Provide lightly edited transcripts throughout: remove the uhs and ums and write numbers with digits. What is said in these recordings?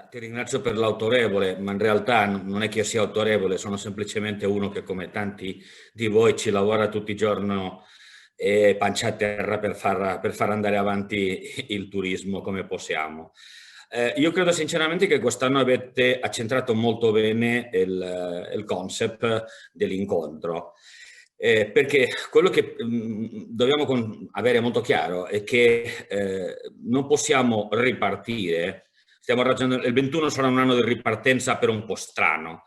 Ti ringrazio per l'autorevole, ma in realtà non è che io sia autorevole, sono semplicemente uno che come tanti di voi ci lavora tutti i giorni e pancia a terra per far andare avanti il turismo come possiamo. Io credo sinceramente che quest'anno avete accentrato molto bene il concept dell'incontro. Perché quello che dobbiamo avere molto chiaro è che non possiamo ripartire. Stiamo ragionando, il 21 sarà un anno di ripartenza per un po' strano,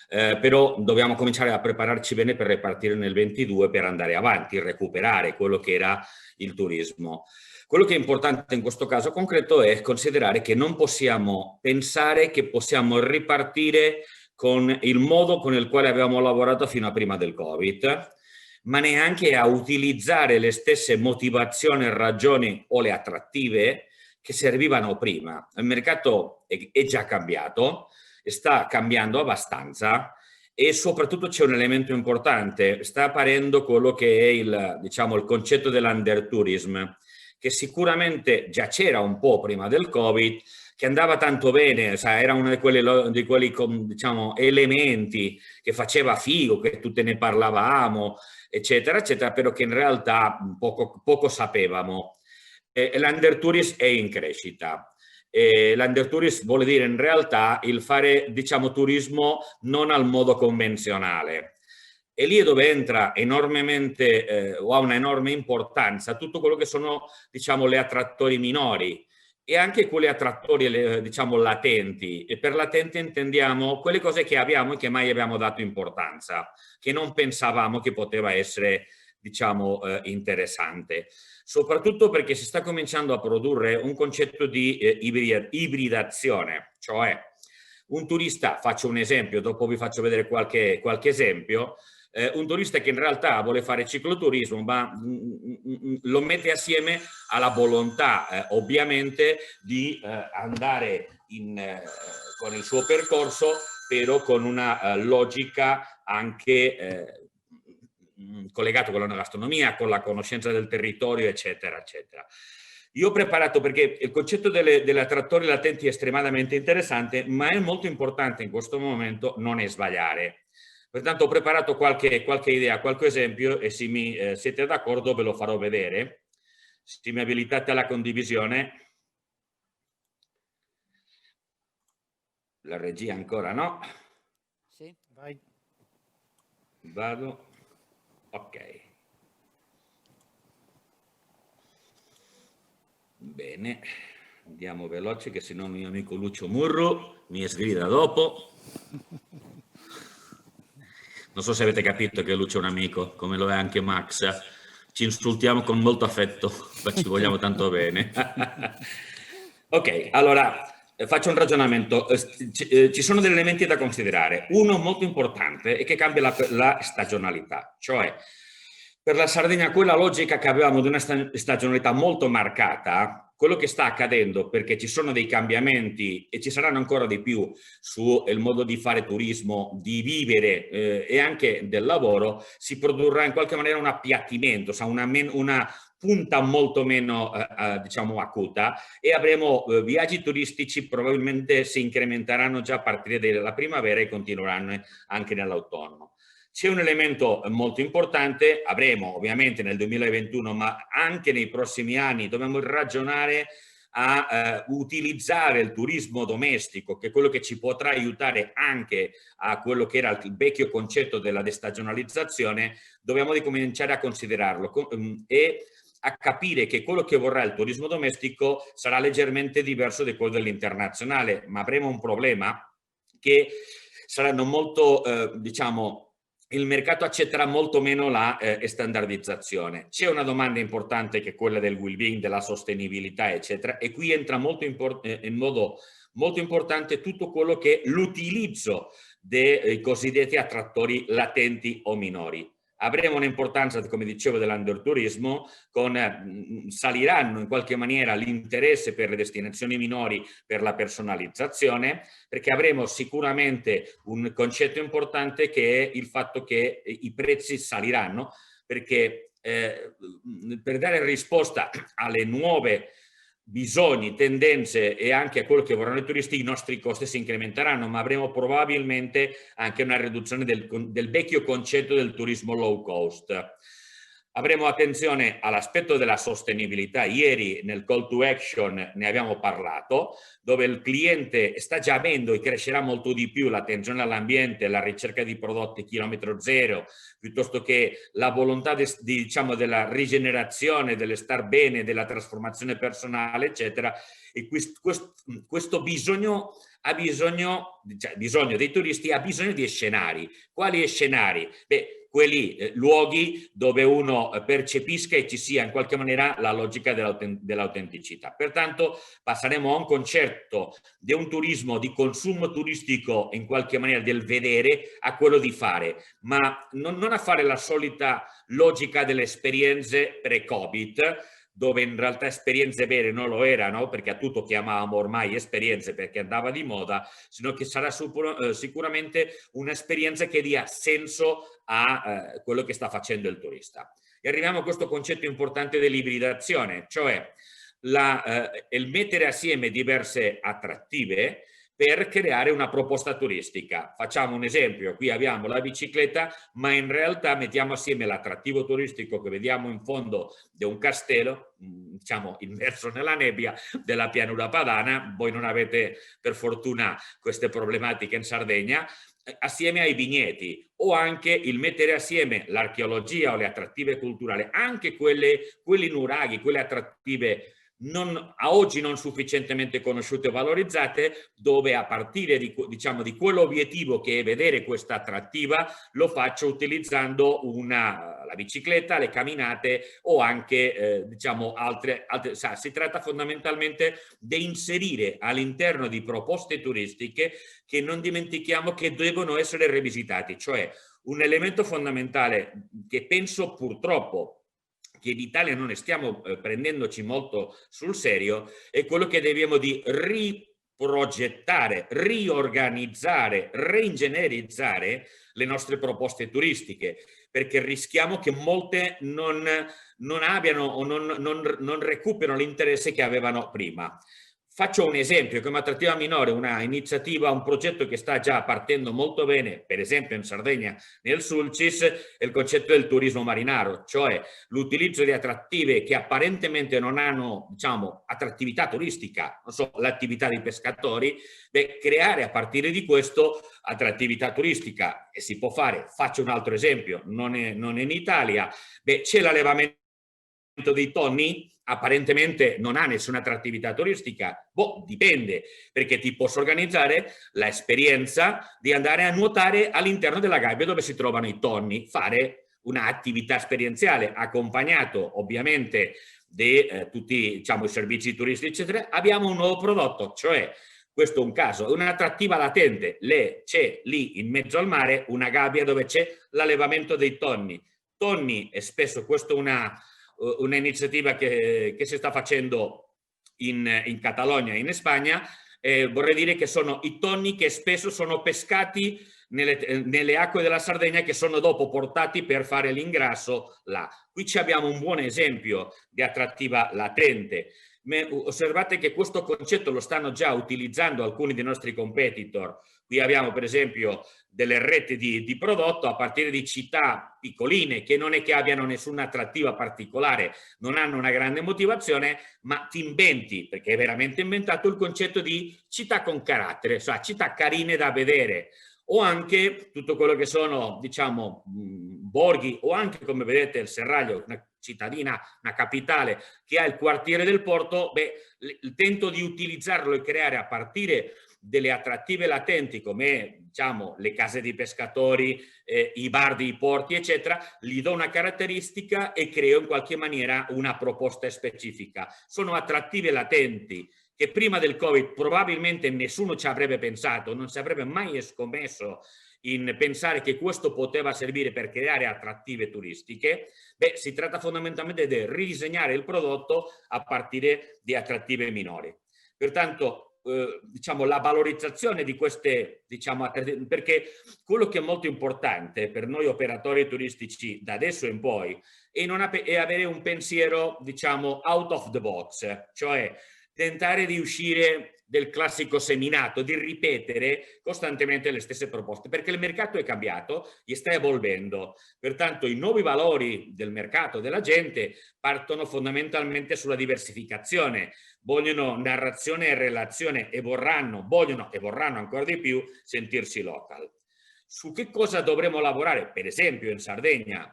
però dobbiamo cominciare a prepararci bene per ripartire nel 22 per andare avanti, recuperare quello che era il turismo. Quello che è importante in questo caso concreto è considerare che non possiamo pensare che possiamo ripartire con il modo con il quale avevamo lavorato fino a prima del Covid, ma neanche a utilizzare le stesse motivazioni, ragioni o le attrattive che servivano prima. Il mercato è già cambiato, sta cambiando abbastanza e soprattutto c'è un elemento importante, sta apparendo quello che è il concetto dell'undertourism, che sicuramente già c'era un po' prima del Covid, che andava tanto bene, era uno di quelli diciamo, elementi che faceva figo, che tutte ne parlavamo, eccetera, eccetera, però che in realtà poco sapevamo. L'undertourism è in crescita. L'undertourism vuole dire in realtà il fare, diciamo, turismo non al modo convenzionale. E lì è dove entra enormemente o ha una enorme importanza tutto quello che sono, diciamo, le attrattori minori e anche quelle attrattori, diciamo, latenti. E per latenti intendiamo quelle cose che abbiamo e che mai abbiamo dato importanza, che non pensavamo che poteva essere, diciamo, interessante. Soprattutto perché si sta cominciando a produrre un concetto di ibridazione, cioè un turista, faccio un esempio, dopo vi faccio vedere qualche esempio, un turista che in realtà vuole fare cicloturismo, ma lo mette assieme alla volontà, ovviamente, di andare con il suo percorso, però con una logica anche collegato con la gastronomia, con la conoscenza del territorio, eccetera, eccetera. Io ho preparato, perché il concetto delle attrattori latenti è estremamente interessante, ma è molto importante in questo momento non è sbagliare. Pertanto ho preparato qualche idea, qualche esempio e se siete d'accordo ve lo farò vedere. Se mi abilitate alla condivisione. La regia ancora no. Sì, vai. Vado. Ok. Bene, andiamo veloce che se no il mio amico Lucio Murro mi sgrida dopo. Non so se avete capito che Lucio è un amico, come lo è anche Max. Ci insultiamo con molto affetto, ma ci vogliamo tanto bene. Ok, allora faccio un ragionamento. Ci sono degli elementi da considerare. Uno molto importante è che cambia la stagionalità, cioè per la Sardegna quella logica che avevamo di una stagionalità molto marcata, quello che sta accadendo, perché ci sono dei cambiamenti e ci saranno ancora di più sul modo di fare turismo, di vivere e anche del lavoro, si produrrà in qualche maniera un appiattimento, una punta molto meno diciamo acuta e avremo viaggi turistici probabilmente si incrementeranno già a partire dalla primavera e continueranno anche nell'autunno. C'è un elemento molto importante, avremo ovviamente nel 2021 ma anche nei prossimi anni, dobbiamo ragionare a utilizzare il turismo domestico, che è quello che ci potrà aiutare anche a quello che era il vecchio concetto della destagionalizzazione, dobbiamo cominciare a considerarlo e a capire che quello che vorrà il turismo domestico sarà leggermente diverso da quello dell'internazionale, ma avremo un problema che saranno molto, diciamo, il mercato accetterà molto meno la standardizzazione. C'è una domanda importante che è quella del well-being, della sostenibilità, eccetera, e qui entra in modo molto importante tutto quello che è l'utilizzo dei cosiddetti attrattori latenti o minori. Avremo un'importanza, come dicevo, dell'underturismo, saliranno in qualche maniera l'interesse per le destinazioni minori, per la personalizzazione, perché avremo sicuramente un concetto importante che è il fatto che i prezzi saliranno, perché per dare risposta alle nuove bisogni, tendenze e anche a quello che vorranno i turisti, i nostri costi si incrementeranno, ma avremo probabilmente anche una riduzione del vecchio concetto del turismo low cost. Avremo attenzione all'aspetto della sostenibilità. Ieri nel call to action ne abbiamo parlato, dove il cliente sta già avendo e crescerà molto di più l'attenzione all'ambiente, la ricerca di prodotti chilometro zero, piuttosto che la volontà diciamo, della rigenerazione, dello star bene, della trasformazione personale, eccetera. E questo bisogno dei turisti ha bisogno di scenari. Quali scenari? Beh, quelli luoghi dove uno percepisca e ci sia in qualche maniera la logica dell'autenticità. Pertanto passeremo a un concetto di un turismo di consumo turistico, in qualche maniera del vedere, a quello di fare, ma non a fare la solita logica delle esperienze pre-Covid, dove in realtà esperienze vere non lo erano, perché a tutto chiamavamo ormai esperienze perché andava di moda, sino che sarà sicuramente un'esperienza che dia senso a quello che sta facendo il turista. E arriviamo a questo concetto importante dell'ibridazione, cioè il mettere assieme diverse attrattive per creare una proposta turistica. Facciamo un esempio, qui abbiamo la bicicletta, ma in realtà mettiamo assieme l'attrattivo turistico che vediamo in fondo di un castello, diciamo immerso nella nebbia della pianura padana. Voi non avete per fortuna queste problematiche in Sardegna, assieme ai vigneti, o anche il mettere assieme l'archeologia o le attrattive culturali, anche quelli nuraghi, quelle attrattive a oggi non sufficientemente conosciute o valorizzate, dove a partire diciamo, di quell'obiettivo che è vedere questa attrattiva, lo faccio utilizzando la bicicletta, le camminate o anche diciamo altre. Si tratta fondamentalmente di inserire all'interno di proposte turistiche che non dimentichiamo che devono essere revisitati, cioè un elemento fondamentale che penso purtroppo che in Italia non ne stiamo prendendoci molto sul serio, è quello che dobbiamo di riprogettare, riorganizzare, reingegnerizzare le nostre proposte turistiche, perché rischiamo che molte non abbiano o non recuperino l'interesse che avevano prima. Faccio un esempio, come attrattiva minore, una iniziativa, un progetto che sta già partendo molto bene, per esempio in Sardegna, nel Sulcis, è il concetto del turismo marinaro, cioè l'utilizzo di attrattive che apparentemente non hanno, diciamo, attrattività turistica, non so, l'attività dei pescatori, beh, creare a partire di questo attrattività turistica, e si può fare. Faccio un altro esempio, non è in Italia, beh, c'è l'allevamento dei tonni, apparentemente non ha nessuna attrattività turistica, boh, dipende, perché ti posso organizzare l'esperienza di andare a nuotare all'interno della gabbia dove si trovano i tonni, fare un'attività esperienziale, accompagnato ovviamente di tutti, diciamo, i servizi turistici, eccetera. Abbiamo un nuovo prodotto, cioè questo è un caso, un'attrattiva latente, c'è lì in mezzo al mare una gabbia dove c'è l'allevamento dei tonni, e spesso questa è un'iniziativa che si sta facendo in Catalogna, in Spagna. Vorrei dire che sono i tonni che spesso sono pescati nelle acque della Sardegna, che sono dopo portati per fare l'ingrasso là. Qui abbiamo un buon esempio di attrattiva latente. Osservate che questo concetto lo stanno già utilizzando alcuni dei nostri competitor. Qui abbiamo per esempio delle reti di prodotto a partire di città piccoline che non è che abbiano nessuna attrattiva particolare, non hanno una grande motivazione, ma ti inventi, perché è veramente inventato, il concetto di città con carattere, cioè città carine da vedere, o anche tutto quello che sono, diciamo, borghi, o anche, come vedete, il Serraglio, una cittadina, una capitale che ha il quartiere del porto. Beh, tento di utilizzarlo e creare a partire delle attrattive latenti come, diciamo, le case dei pescatori, i bar dei porti, eccetera, gli do una caratteristica e creo in qualche maniera una proposta specifica. Sono attrattive latenti che prima del Covid probabilmente nessuno ci avrebbe pensato, non si avrebbe mai scommesso in pensare che questo poteva servire per creare attrattive turistiche. Beh, si tratta fondamentalmente di ridisegnare il prodotto a partire di attrattive minori. Pertanto, diciamo, la valorizzazione di queste, diciamo, perché quello che è molto importante per noi operatori turistici da adesso in poi e avere un pensiero, diciamo, out of the box, cioè tentare di uscire del classico seminato, di ripetere costantemente le stesse proposte, perché il mercato è cambiato e sta evolvendo. Pertanto i nuovi valori del mercato, della gente, partono fondamentalmente sulla diversificazione, vogliono narrazione e relazione e vogliono ancora di più sentirsi local. Su che cosa dovremo lavorare? Per esempio in Sardegna,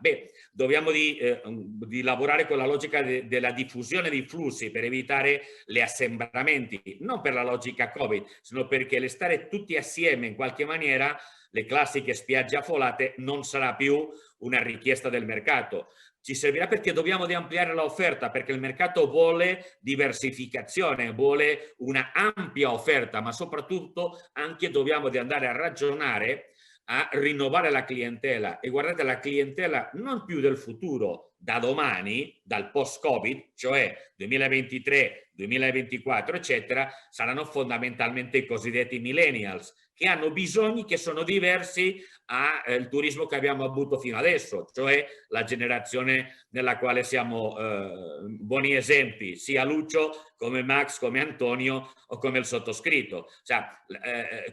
dobbiamo di lavorare con la logica della diffusione dei flussi per evitare gli assembramenti, non per la logica Covid, sino perché stare tutti assieme in qualche maniera, le classiche spiagge affollate, non sarà più una richiesta del mercato. Ci servirà perché dobbiamo di ampliare l'offerta, perché il mercato vuole diversificazione, vuole una ampia offerta, ma soprattutto anche dobbiamo di andare a ragionare a rinnovare la clientela. E guardate, la clientela non più del futuro, da domani, dal post-Covid, cioè 2023, 2024, eccetera, saranno fondamentalmente i cosiddetti millennials, che hanno bisogni che sono diversi al turismo che abbiamo avuto fino adesso, cioè la generazione nella quale siamo buoni esempi, sia Lucio come Max, come Antonio o come il sottoscritto. Cioè,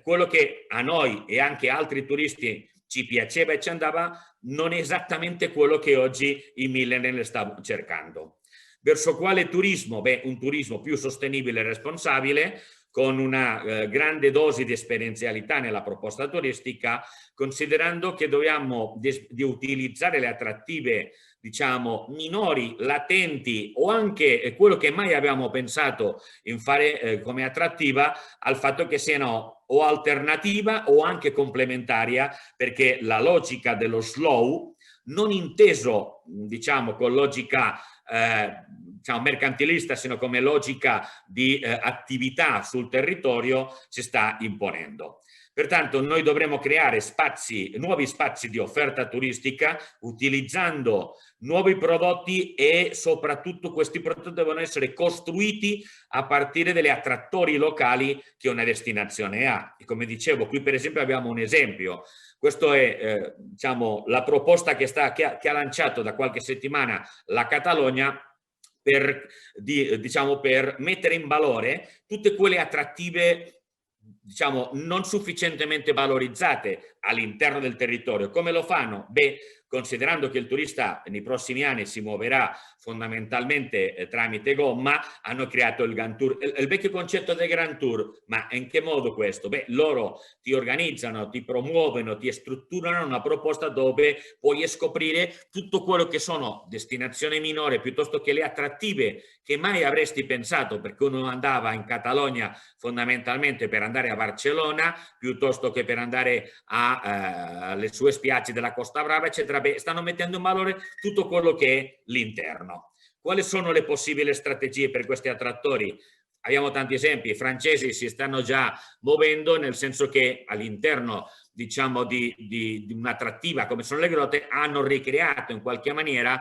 quello che a noi e anche altri turisti ci piaceva e ci andava non è esattamente quello che oggi i millennial stanno cercando. Verso quale turismo? Un turismo più sostenibile e responsabile, con una grande dose di esperienzialità nella proposta turistica, considerando che dobbiamo di utilizzare le attrattive, diciamo, minori, latenti o anche quello che mai abbiamo pensato in fare come attrattiva, al fatto che siano o alternativa o anche complementaria, perché la logica dello slow, non inteso, diciamo, con logica diciamo, mercantilista, sino come logica di attività sul territorio, si sta imponendo. Pertanto noi dovremo creare nuovi spazi di offerta turistica utilizzando nuovi prodotti e soprattutto questi prodotti devono essere costruiti a partire dagli attrattori locali che una destinazione ha. E come dicevo, qui per esempio abbiamo un esempio. Questa è diciamo, la proposta che ha lanciato da qualche settimana la Catalogna diciamo, per mettere in valore tutte quelle attrattive, diciamo, non sufficientemente valorizzate all'interno del territorio. Come lo fanno? Considerando che il turista nei prossimi anni si muoverà fondamentalmente tramite gomma, hanno creato il Grand Tour, il vecchio concetto del Grand Tour. Ma in che modo questo? Loro ti organizzano, ti promuovono, ti strutturano una proposta dove puoi scoprire tutto quello che sono destinazioni minori piuttosto che le attrattive che mai avresti pensato, perché uno andava in Catalogna fondamentalmente per andare a Barcellona piuttosto che per andare alle sue spiagge della Costa Brava, eccetera. Stanno mettendo in valore tutto quello che è l'interno. Quali sono le possibili strategie per questi attrattori? Abbiamo tanti esempi, i francesi si stanno già muovendo, nel senso che all'interno, diciamo, di un'attrattiva come sono le grotte hanno ricreato in qualche maniera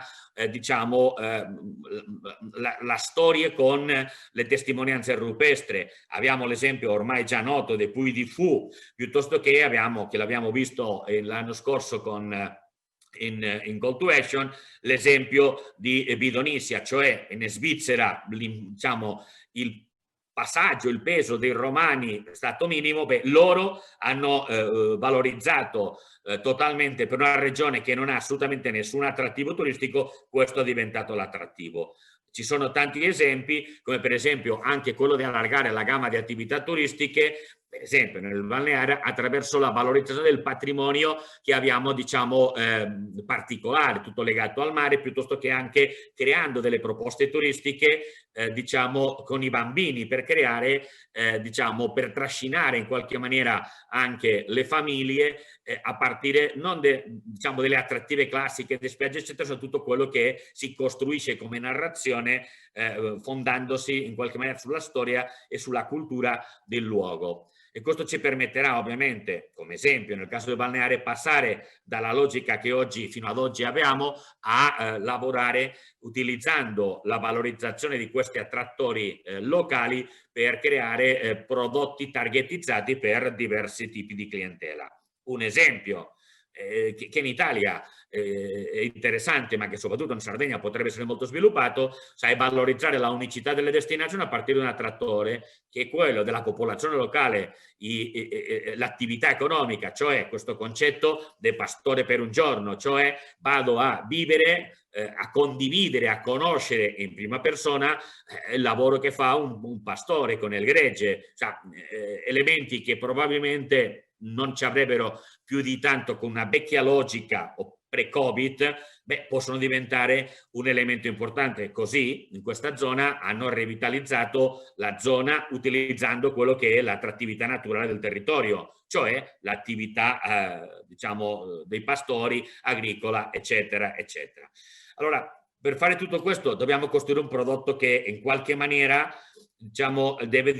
diciamo, la storia con le testimonianze rupestre. Abbiamo l'esempio ormai già noto dei Puy du Fou, piuttosto che l'abbiamo visto l'anno scorso con in Call to Action, l'esempio di Bidonissia, cioè in Svizzera, diciamo, il passaggio, il peso dei romani è stato minimo. Loro hanno valorizzato totalmente, per una regione che non ha assolutamente nessun attrattivo turistico, questo è diventato l'attrattivo. Ci sono tanti esempi, come per esempio anche quello di allargare la gamma di attività turistiche, per esempio nel balneare, attraverso la valorizzazione del patrimonio che abbiamo, diciamo, particolare, tutto legato al mare, piuttosto che anche creando delle proposte turistiche, diciamo, con i bambini, per creare, diciamo, per trascinare in qualche maniera anche le famiglie a partire non diciamo, delle attrattive classiche, delle spiagge, eccetera, su tutto quello che si costruisce come narrazione, fondandosi in qualche maniera sulla storia e sulla cultura del luogo. E questo ci permetterà ovviamente, come esempio nel caso del balneare, passare dalla logica che oggi, fino ad oggi abbiamo, a lavorare utilizzando la valorizzazione di questi attrattori locali per creare prodotti targetizzati per diversi tipi di clientela. Un esempio, che in Italia è interessante, ma che soprattutto in Sardegna potrebbe essere molto sviluppato, sai, valorizzare la unicità delle destinazioni a partire da un attrattore che è quello della popolazione locale, l'attività economica, cioè questo concetto del pastore per un giorno, cioè vado a vivere, a condividere, a conoscere in prima persona il lavoro che fa un pastore con il gregge, cioè, elementi che probabilmente non ci avrebbero più di tanto con una vecchia logica o pre-Covid, possono diventare un elemento importante. Così in questa zona hanno rivitalizzato la zona utilizzando quello che è l'attrattività naturale del territorio, cioè l'attività diciamo dei pastori, agricola, eccetera, eccetera. Allora, per fare tutto questo dobbiamo costruire un prodotto che in qualche maniera, diciamo, deve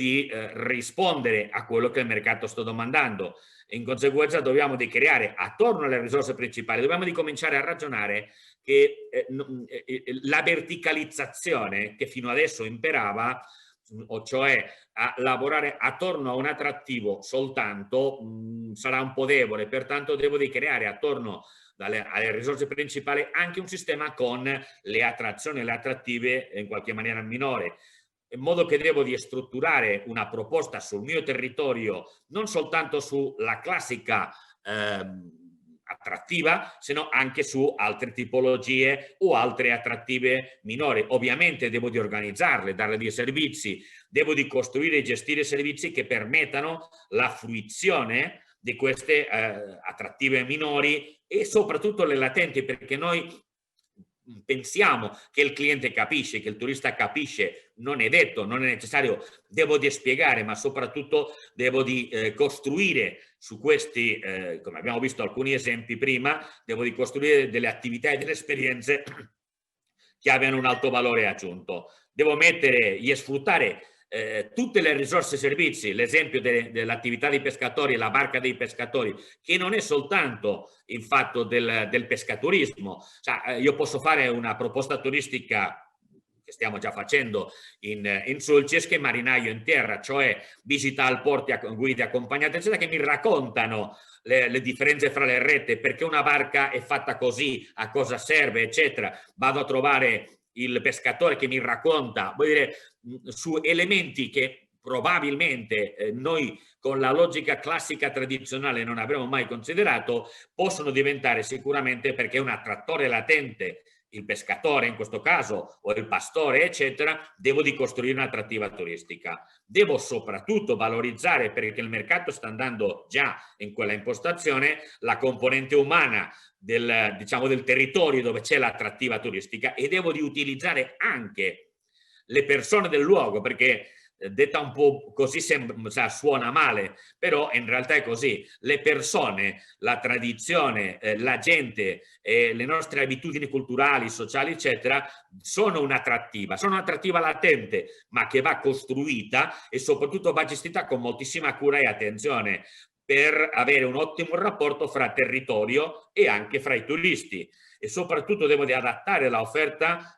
rispondere a quello che il mercato sta domandando. In conseguenza dobbiamo di creare attorno alle risorse principali, dobbiamo di cominciare a ragionare che la verticalizzazione che fino adesso imperava, o cioè a lavorare attorno a un attrattivo soltanto, sarà un po' debole, pertanto devo di creare attorno alle risorse principali anche un sistema con le attrazioni e le attrattive in qualche maniera minore, in modo che devo di strutturare una proposta sul mio territorio non soltanto sulla classica attrattiva, sino anche su altre tipologie o altre attrattive minori. Ovviamente devo di organizzarle, darle dei servizi, devo di costruire e gestire servizi che permettano la fruizione di queste attrattive minori e soprattutto le latenti, perché noi pensiamo che il cliente capisce, che il turista capisce, non è detto, non è necessario, devo di spiegare, ma soprattutto devo di costruire su questi, come abbiamo visto alcuni esempi prima, devo di costruire delle attività e delle esperienze che abbiano un alto valore aggiunto. Devo mettere e sfruttare tutte le risorse e servizi, l'esempio dell'attività dei pescatori e la barca dei pescatori, che non è soltanto il fatto del pescaturismo. Cioè, io posso fare una proposta turistica che stiamo già facendo in Sulcis, che è marinaio in terra, cioè visita al porto, guide accompagnate, eccetera, che mi raccontano le differenze fra le rette, perché una barca è fatta così, a cosa serve, eccetera. Vado a trovare il pescatore che mi racconta, vuol dire, su elementi che probabilmente noi con la logica classica tradizionale non avremmo mai considerato, possono diventare sicuramente, perché è un attrattore latente, il pescatore in questo caso o il pastore eccetera, devo di costruire un'attrattiva turistica. Devo soprattutto valorizzare, perché il mercato sta andando già in quella impostazione, la componente umana diciamo, del territorio dove c'è l'attrattiva turistica, e devo di utilizzare anche le persone del luogo, perché detta un po' così suona male, però in realtà è così. Le persone, la tradizione, la gente, le nostre abitudini culturali, sociali, eccetera, sono un'attrattiva latente, ma che va costruita e soprattutto va gestita con moltissima cura e attenzione per avere un ottimo rapporto fra territorio e anche fra i turisti. E soprattutto devo di adattare l'offerta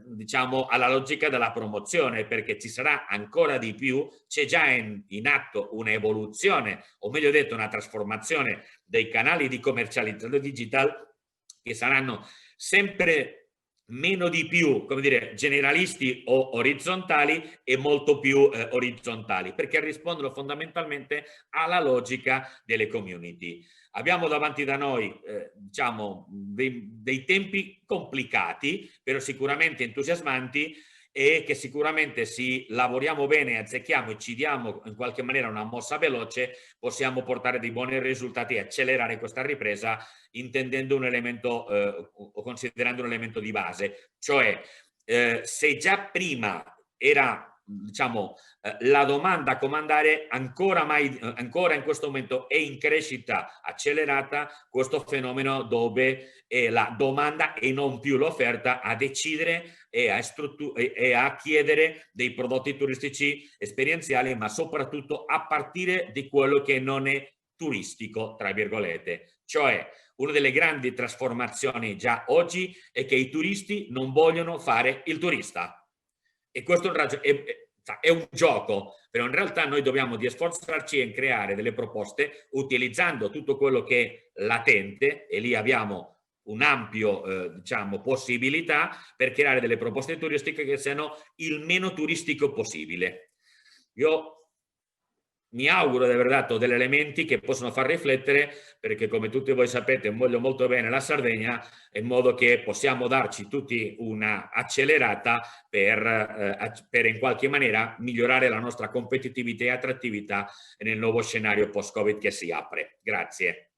diciamo, alla logica della promozione, perché ci sarà ancora di più, c'è già in atto un'evoluzione, o meglio detto una trasformazione dei canali di commercializzazione digitale, che saranno sempre meno di più, come dire, generalisti o orizzontali e molto più orizzontali, perché rispondono fondamentalmente alla logica delle community. Abbiamo davanti da noi diciamo dei tempi complicati, però sicuramente entusiasmanti, e che sicuramente se lavoriamo bene, azzecchiamo e ci diamo in qualche maniera una mossa veloce, possiamo portare dei buoni risultati e accelerare questa ripresa, intendendo un elemento o considerando un elemento di base, cioè se già prima era, diciamo, la domanda a comandare, ancora in questo momento è in crescita accelerata questo fenomeno, dove è la domanda e non più l'offerta a decidere e a chiedere dei prodotti turistici esperienziali, ma soprattutto a partire di quello che non è turistico, tra virgolette. Cioè, una delle grandi trasformazioni già oggi è che i turisti non vogliono fare il turista. E questo è un gioco, però in realtà noi dobbiamo di sforzarci in creare delle proposte utilizzando tutto quello che è latente, e lì abbiamo un ampio diciamo, possibilità per creare delle proposte turistiche che siano il meno turistico possibile. Io mi auguro di aver dato degli elementi che possono far riflettere, perché come tutti voi sapete voglio molto bene la Sardegna, in modo che possiamo darci tutti una accelerata per in qualche maniera migliorare la nostra competitività e attrattività nel nuovo scenario post-Covid che si apre. Grazie.